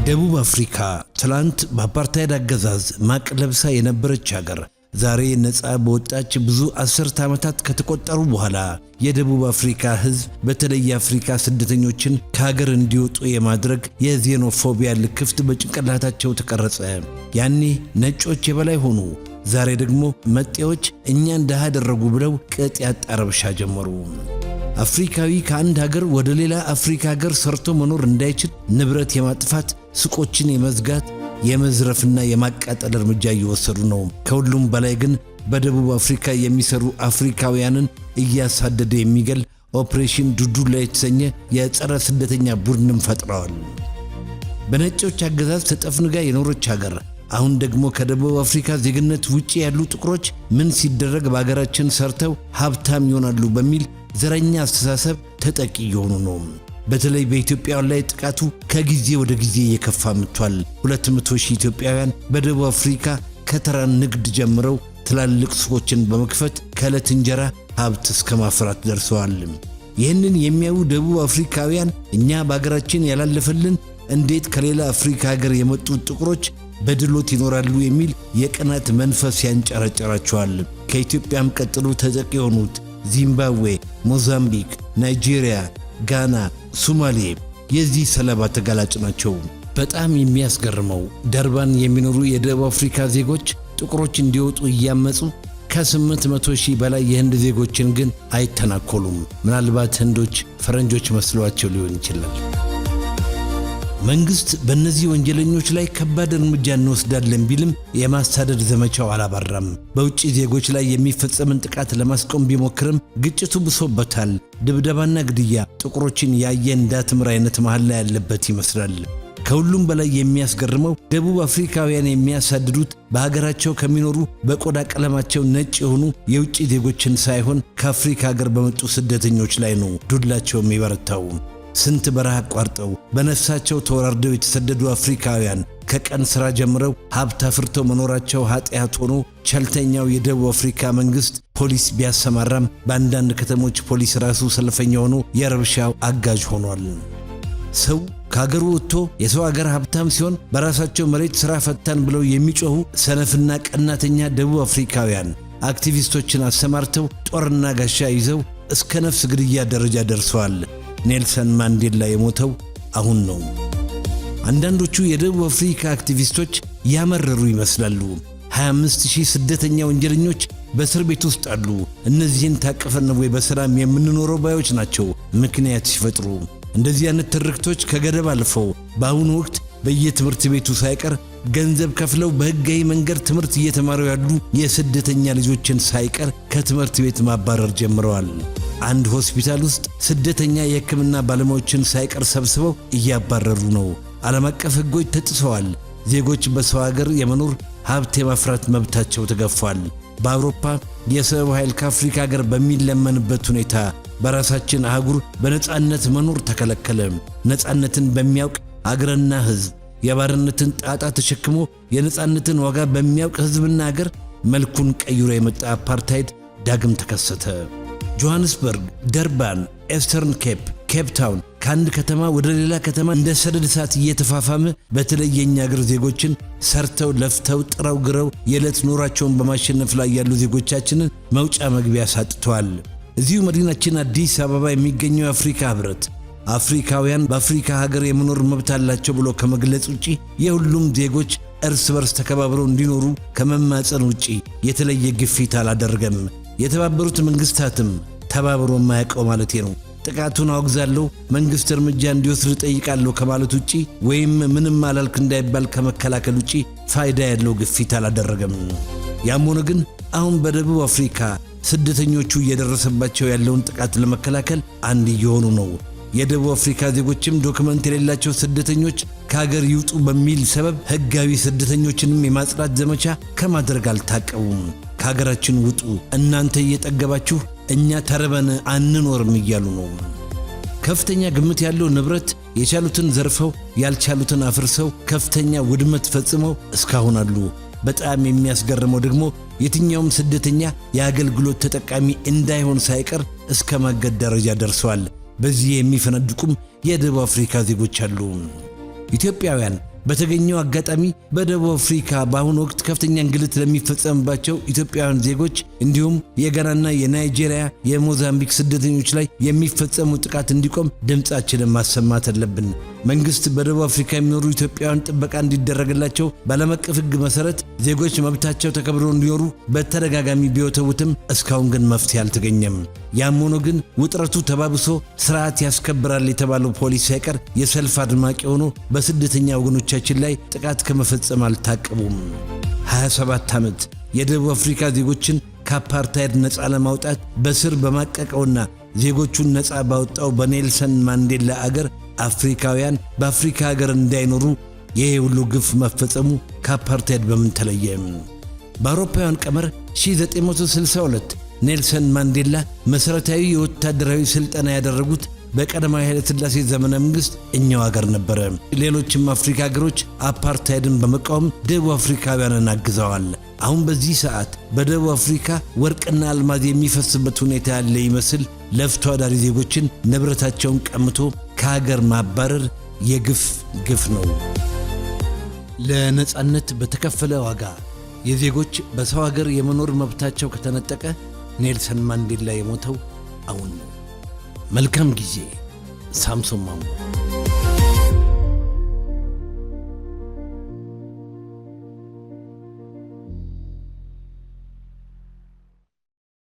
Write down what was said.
ደቡብ አፍሪካ ትላንት በአፓርታይድ አገዛዝ ማቅ ለብሳ የነበረች ሀገር ዛሬ ነፃ በወጣች ብዙ አስርት ዓመታት ከተቆጠሩ በኋላ የደቡብ አፍሪካ ሕዝብ በተለይ የአፍሪካ ስደተኞችን ከሀገር እንዲወጡ የማድረግ የዜኖፎቢያ ልክፍት በጭንቅላታቸው ተቀረጸ። ያኔ ነጮች የበላይ ሆኑ፣ ዛሬ ደግሞ መጤዎች እኛን ደሃ አደረጉ ብለው ቅጥ ያጣ ረብሻ ጀመሩ። አፍሪካዊ ከአንድ ሀገር ወደ ሌላ አፍሪካ ሀገር ሰርቶ መኖር እንዳይችል ንብረት የማጥፋት ሱቆችን የመዝጋት የመዝረፍና የማቃጠል እርምጃ እየወሰዱ ነው። ከሁሉም በላይ ግን በደቡብ አፍሪካ የሚሰሩ አፍሪካውያንን እያሳደደ የሚገል ኦፕሬሽን ዱዱላ የተሰኘ የጸረ ስደተኛ ቡድንም ፈጥረዋል። በነጮች አገዛዝ ተጠፍንጋ የኖረች ሀገር አሁን ደግሞ ከደቡብ አፍሪካ ዜግነት ውጪ ያሉ ጥቁሮች ምን ሲደረግ በሀገራችን ሰርተው ሀብታም ይሆናሉ በሚል ዘረኛ አስተሳሰብ ተጠቂ የሆኑ ነው። በተለይ በኢትዮጵያውያን ላይ ጥቃቱ ከጊዜ ወደ ጊዜ እየከፋ መጥቷል። 200,000 ኢትዮጵያውያን በደቡብ አፍሪካ ከተራ ንግድ ጀምረው ትላልቅ ሱቆችን በመክፈት ከዕለት እንጀራ ሀብት እስከ ማፍራት ደርሰዋል። ይህንን የሚያዩ ደቡብ አፍሪካውያን እኛ በሀገራችን ያላለፈልን እንዴት ከሌላ አፍሪካ ሀገር የመጡ ጥቁሮች በድሎት ይኖራሉ የሚል የቅናት መንፈስ ያንጨረጨራቸዋል። ከኢትዮጵያም ቀጥሎ ተጠቂ የሆኑት ዚምባብዌ፣ ሞዛምቢክ፣ ናይጄሪያ፣ ጋና፣ ሶማሌ የዚህ ሰለባ ተጋላጭ ናቸው። በጣም የሚያስገርመው ደርባን የሚኖሩ የደቡብ አፍሪካ ዜጎች ጥቁሮች እንዲወጡ እያመጹ ከ800,000 በላይ የህንድ ዜጎችን ግን አይተናኮሉም። ምናልባት ህንዶች ፈረንጆች መስሏቸው ሊሆን ይችላል። መንግስት በእነዚህ ወንጀለኞች ላይ ከባድ እርምጃ እንወስዳለን ቢልም የማሳደድ ዘመቻው አላባራም። በውጭ ዜጎች ላይ የሚፈጸምን ጥቃት ለማስቆም ቢሞክርም ግጭቱ ብሶበታል። ድብደባና ግድያ ጥቁሮችን ያየ እንዳትምር አይነት መሃል ላይ ያለበት ይመስላል። ከሁሉም በላይ የሚያስገርመው ደቡብ አፍሪካውያን የሚያሳድዱት በሀገራቸው ከሚኖሩ በቆዳ ቀለማቸው ነጭ የሆኑ የውጭ ዜጎችን ሳይሆን ከአፍሪካ ሀገር በመጡ ስደተኞች ላይ ነው ዱላቸው የሚበረታው። ስንት በረሃ አቋርጠው በነፍሳቸው ተወራርደው የተሰደዱ አፍሪካውያን ከቀን ሥራ ጀምረው ሀብት አፍርተው መኖራቸው ኃጢአት ሆኖ ቸልተኛው የደቡብ አፍሪካ መንግሥት ፖሊስ ቢያሰማራም በአንዳንድ ከተሞች ፖሊስ ራሱ ሰልፈኛ ሆኖ የረብሻው አጋዥ ሆኗል። ሰው ከሀገሩ ወጥቶ የሰው ሀገር ሀብታም ሲሆን በራሳቸው መሬት ሥራ ፈታን ብለው የሚጮኹ ሰነፍና ቀናተኛ ደቡብ አፍሪካውያን አክቲቪስቶችን አሰማርተው ጦርና ጋሻ ይዘው እስከ ነፍስ ግድያ ደረጃ ደርሰዋል። ኔልሰን ማንዴላ የሞተው አሁን ነው። አንዳንዶቹ የደቡብ አፍሪካ አክቲቪስቶች ያመረሩ ይመስላሉ። 25,000 ስደተኛ ወንጀለኞች በእስር ቤት ውስጥ አሉ። እነዚህን ታቀፈን ወይ በሰላም የምንኖረው ባዮች ናቸው ምክንያት ሲፈጥሩ። እንደዚህ አይነት ትርክቶች ከገደብ አልፈው በአሁኑ ወቅት በየትምህርት ቤቱ ሳይቀር ገንዘብ ከፍለው በሕጋዊ መንገድ ትምህርት እየተማሩ ያሉ የስደተኛ ልጆችን ሳይቀር ከትምህርት ቤት ማባረር ጀምረዋል። አንድ ሆስፒታል ውስጥ ስደተኛ የሕክምና ባለሙያዎችን ሳይቀር ሰብስበው እያባረሩ ነው። ዓለም አቀፍ ሕጎች ተጥሰዋል። ዜጎች በሰው ሀገር የመኖር ሀብት የማፍራት መብታቸው ተገፏል። በአውሮፓ የሰው ኃይል ከአፍሪካ ሀገር በሚለመንበት ሁኔታ በራሳችን አህጉር በነጻነት መኖር ተከለከለ። ነጻነትን በሚያውቅ አገርና ሕዝብ የባርነትን ጣጣ ተሸክሞ የነጻነትን ዋጋ በሚያውቅ ሕዝብና አገር መልኩን ቀይሮ የመጣ አፓርታይድ ዳግም ተከሰተ። ጆሃንስበርግ፣ ደርባን፣ ኤስተርን ኬፕ፣ ኬፕ ታውን ከአንድ ከተማ ወደ ሌላ ከተማ እንደ ሰደድ እሳት እየተፋፋመ በተለይ የኛ አገር ዜጎችን ሰርተው ለፍተው ጥረው ግረው የዕለት ኖራቸውን በማሸነፍ ላይ ያሉ ዜጎቻችንን መውጫ መግቢያ ሳጥተዋል። እዚሁ መዲናችን አዲስ አበባ የሚገኘው የአፍሪካ ህብረት አፍሪካውያን በአፍሪካ ሀገር የመኖር መብት አላቸው ብሎ ከመግለጽ ውጪ የሁሉም ዜጎች እርስ በርስ ተከባብረው እንዲኖሩ ከመማጸን ውጪ የተለየ ግፊት አላደረገም። የተባበሩት መንግስታትም ተባብሮ የማያውቀው ማለቴ ነው ጥቃቱን አወግዛለሁ፣ መንግስት እርምጃ እንዲወስድ ጠይቃለሁ ከማለት ውጪ ወይም ምንም አላልክ እንዳይባል ከመከላከል ውጪ ፋይዳ ያለው ግፊት አላደረገም። ያም ሆነ ግን አሁን በደቡብ አፍሪካ ስደተኞቹ እየደረሰባቸው ያለውን ጥቃት ለመከላከል አንድ እየሆኑ ነው። የደቡብ አፍሪካ ዜጎችም ዶክመንት የሌላቸው ስደተኞች ከሀገር ይውጡ በሚል ሰበብ ህጋዊ ስደተኞችንም የማጽዳት ዘመቻ ከማድረግ አልታቀቡም። ከሀገራችን ውጡ፣ እናንተ እየጠገባችሁ እኛ ተርበን አንኖርም እያሉ ነው። ከፍተኛ ግምት ያለው ንብረት የቻሉትን ዘርፈው ያልቻሉትን አፍርሰው ከፍተኛ ውድመት ፈጽመው እስካሁን አሉ። በጣም የሚያስገርመው ደግሞ የትኛውም ስደተኛ የአገልግሎት ተጠቃሚ እንዳይሆን ሳይቀር እስከ ማገድ ደረጃ ደርሰዋል። በዚህ የሚፈነድቁም የደቡብ አፍሪካ ዜጎች አሉ። ኢትዮጵያውያን በተገኘው አጋጣሚ በደቡብ አፍሪካ በአሁኑ ወቅት ከፍተኛ እንግልት ለሚፈጸምባቸው ኢትዮጵያውያን ዜጎች እንዲሁም የጋናና የናይጄሪያ የሞዛምቢክ ስደተኞች ላይ የሚፈጸሙ ጥቃት እንዲቆም ድምጻችንን ማሰማት አለብን። መንግስት በደቡብ አፍሪካ የሚኖሩ ኢትዮጵያውያን ጥበቃ እንዲደረግላቸው በዓለም አቀፍ ሕግ መሰረት ዜጎች መብታቸው ተከብሮ እንዲኖሩ በተደጋጋሚ ቢወተውትም እስካሁን ግን መፍትሄ አልተገኘም። ያም ሆኖ ግን ውጥረቱ ተባብሶ ስርዓት ያስከብራል የተባለው ፖሊስ ሳይቀር የሰልፍ አድማቂ ሆኖ በስደተኛ ወገኖቻችን ላይ ጥቃት ከመፈጸም አልታቀቡም። 27 ዓመት የደቡብ አፍሪካ ዜጎችን ከአፓርታይድ ነፃ ለማውጣት በስር በማቀቀውና ዜጎቹን ነፃ ባወጣው በኔልሰን ማንዴላ አገር አፍሪካውያን በአፍሪካ ሀገር እንዳይኖሩ ይሄ ሁሉ ግፍ መፈጸሙ ከአፓርታይድ በምን ተለየ? በአውሮፓውያን ቀመር 1962 ኔልሰን ማንዴላ መሠረታዊ የወታደራዊ ሥልጠና ያደረጉት በቀዳማዊ ኃይለ ሥላሴ ዘመነ መንግሥት እኛው ሀገር ነበረ። ሌሎችም አፍሪካ ሀገሮች አፓርታይድን በመቃወም ደቡብ አፍሪካውያንን አግዘዋል። አሁን በዚህ ሰዓት በደቡብ አፍሪካ ወርቅና አልማዝ የሚፈስበት ሁኔታ ያለ ይመስል ለፍቶ አዳሪ ዜጎችን ንብረታቸውን ቀምቶ ከሀገር ማባረር የግፍ ነው። ለነጻነት በተከፈለ ዋጋ የዜጎች በሰው ሀገር የመኖር መብታቸው ከተነጠቀ ኔልሰን ማንዴላ የሞተው አሁን ነው። መልካም ጊዜ። ሳምሶን ማሞ